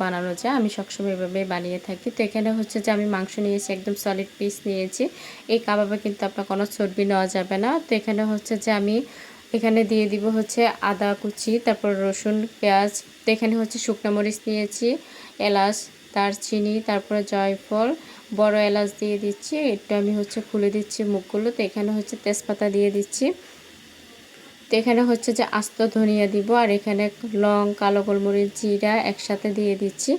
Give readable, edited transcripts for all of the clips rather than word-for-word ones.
বানানো যায়। আমি সবসময় এভাবেই বানিয়ে থাকি। তো এখানে হচ্ছে যে আমি মাংস নিয়েছি, একদম সলিড পিস নিয়েছি। এই কাবাবে কিন্তু আপনার কোনো চর্বি নেওয়া যাবে না। তো এখানে হচ্ছে যে আমি এখানে দিয়ে দিব হচ্ছে আদা কুচি, তারপর রসুন, পেঁয়াজ। তো এখানে হচ্ছে শুকনো মরিচ নিয়েছি, এলাচ, দারচিনি, তারপরে জয়ফল, বড় এলাচ দিয়ে দিচ্ছি। একটু আমি হচ্ছে খুলে দিচ্ছি মুখগুলো। তো এখানে হচ্ছে তেজপাতা দিয়ে দিচ্ছি। তো এখানে হচ্ছে যে আস্ত ধনিয়া দিব, আর এখানে লং, কালো গোলমরিচ, জিরা একসাথে দিয়ে দিচ্ছি।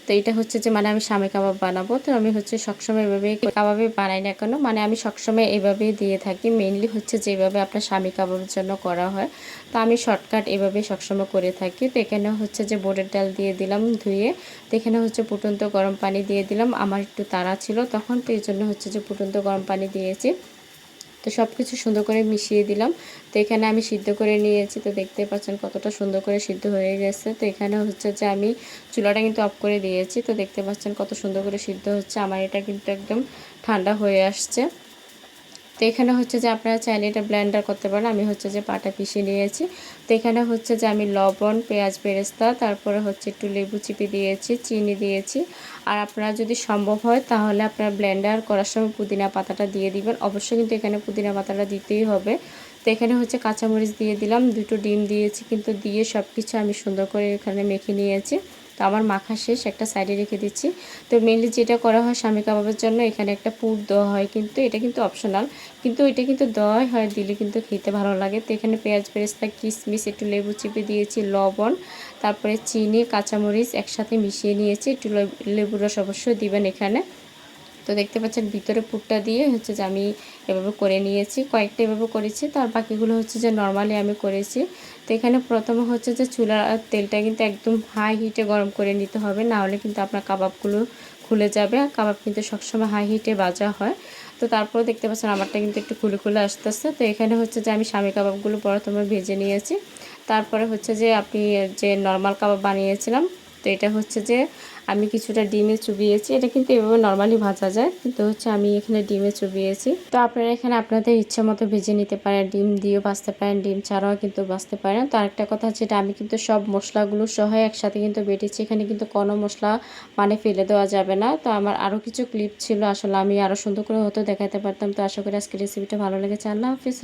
তো এটা হচ্ছে যে আমি স্বামী কাবাব বানাবো। তো আমি হচ্ছে সবসময় এভাবেই কাবাবে বানাই না কেন, আমি সবসময় এভাবেই দিয়ে থাকি। মেইনলি হচ্ছে যেভাবে আপনার স্বামী কাবাবের জন্য করা হয়। তো আমি শর্টকাট এভাবেই সবসময় করে থাকি। তো এখানে হচ্ছে যে বোটের ডাল দিয়ে দিলাম ধুয়ে। তো এখানে হচ্ছে ফুটন্ত গরম পানি দিয়ে দিলাম। আমার একটু তাড়া ছিল তখন, তো এই জন্য হচ্ছে যে ফুটন্ত গরম পানি দিয়েছি। তো সব কিছু সুন্দর করে মিশিয়ে দিলাম। তো এখানে আমি সিদ্ধ করে নিয়েছি। তো দেখতে পাচ্ছেন কতটা সুন্দর করে সিদ্ধ হয়ে গেছে। তো এখানে হচ্ছে যে আমি চুলাটা কিন্তু অফ করে দিয়েছি। তো দেখতে পাচ্ছেন কত সুন্দর করে সিদ্ধ হচ্ছে। আমার এটা কিন্তু একদম ঠান্ডা হয়ে আসছে। তো এখানে হচ্ছে যে আপনারা চাইলে এটা ব্লেন্ডার করতে পারেন। আমি হচ্ছে যে পাটা পিষে নিয়েছি। তো এখানে হচ্ছে যে আমি লবণ, পেঁয়াজ বেরেস্তা, তারপরে হচ্ছে একটু লেবু চিপে দিয়েছি, চিনি দিয়েছি। আর আপনারা যদি সম্ভব হয় তাহলে আপনারা ব্লেন্ডার করার সময় পুদিনা পাতাটা দিয়ে দিবেন। অবশ্যই কিন্তু এখানে পুদিনা পাতাটা দিতেই হবে। তো এখানে হচ্ছে কাঁচামরিচ দিয়ে দিলাম, দুটো ডিম দিয়েছি, কিন্তু দিয়ে সব কিছু আমি সুন্দর করে এখানে মেখে নিয়েছি। তো আমার মাখা শেষ, একটা সাইডে রেখে দিচ্ছি। তো মেনলি যেটা করা হয় স্বামী কাবাবের জন্য, এখানে একটা পুর দেওয়া হয়, কিন্তু এটা কিন্তু অপশনাল, কিন্তু এটা কিন্তু দেওয়াই হয়, দিলে কিন্তু খেতে ভালো লাগে। তো এখানে পেঁয়াজ বেরেস্তা, কিশমিশ, একটু লেবু চিপে দিয়েছি, লবণ, তারপরে চিনি, কাঁচামরিচ একসাথে মিশিয়ে নিয়েছি। একটু লেবুর রস অবশ্যই দিবেন এখানে। তো দেখতে পাচ্ছেন ভিতরে পুরটা দিয়ে হচ্ছে যে আমি এভাবে করে নিয়েছি, কয়েকটা এভাবে করেছি। তার বাকিগুলো হচ্ছে যে নর্মালি আমি করেছি। তো এখানে প্রথমে হচ্ছে যে চুলার তেলটা কিন্তু একদম হাই হিটে গরম করে নিতে হবে, না হলে কিন্তু আপনার কাবাবগুলো খুলে যাবে। কাবাব কিন্তু সবসময় হাই হিটে ভাজা হয়। তো তারপরে দেখতে পাচ্ছেন আমারটা কিন্তু একটু খুলে খুলে আসতেছে। তো এখানে হচ্ছে যে আমি স্বামী কাবাবগুলো প্রথমে ভেজে নিয়েছি। তারপরে হচ্ছে যে আপনি যে নর্মাল কাবাব বানিয়েছিলাম, তো এটা হচ্ছে যে আমি কিছুটা ডিমে চুবিয়েছি। এটা কিন্তু এভাবে নর্মালি ভাজা যায়, কিন্তু হচ্ছে আমি এখানে ডিমে চুবিয়েছি। তো আপনারা এখানে আপনাদের ইচ্ছা মতো ভেজে নিতে পারেন, ডিম দিয়েও ভাজতে পারেন, ডিম ছাড়াও কিন্তু ভাজতে পারেন। তো আরেকটা কথা হচ্ছে, এটা আমি কিন্তু সব মশলাগুলো সহ একসাথে কিন্তু বেটেছি। এখানে কিন্তু কোনো মশলা ফেলে দেওয়া যাবে না। তো আমার আরও কিছু ক্লিপ ছিল, আসলে আমি আরও সুন্দর করে হয়তো দেখাতে পারতাম। তো আশা করি আজকের রেসিপিটা ভালো লেগেছে। আল্লাহ হাফিজ।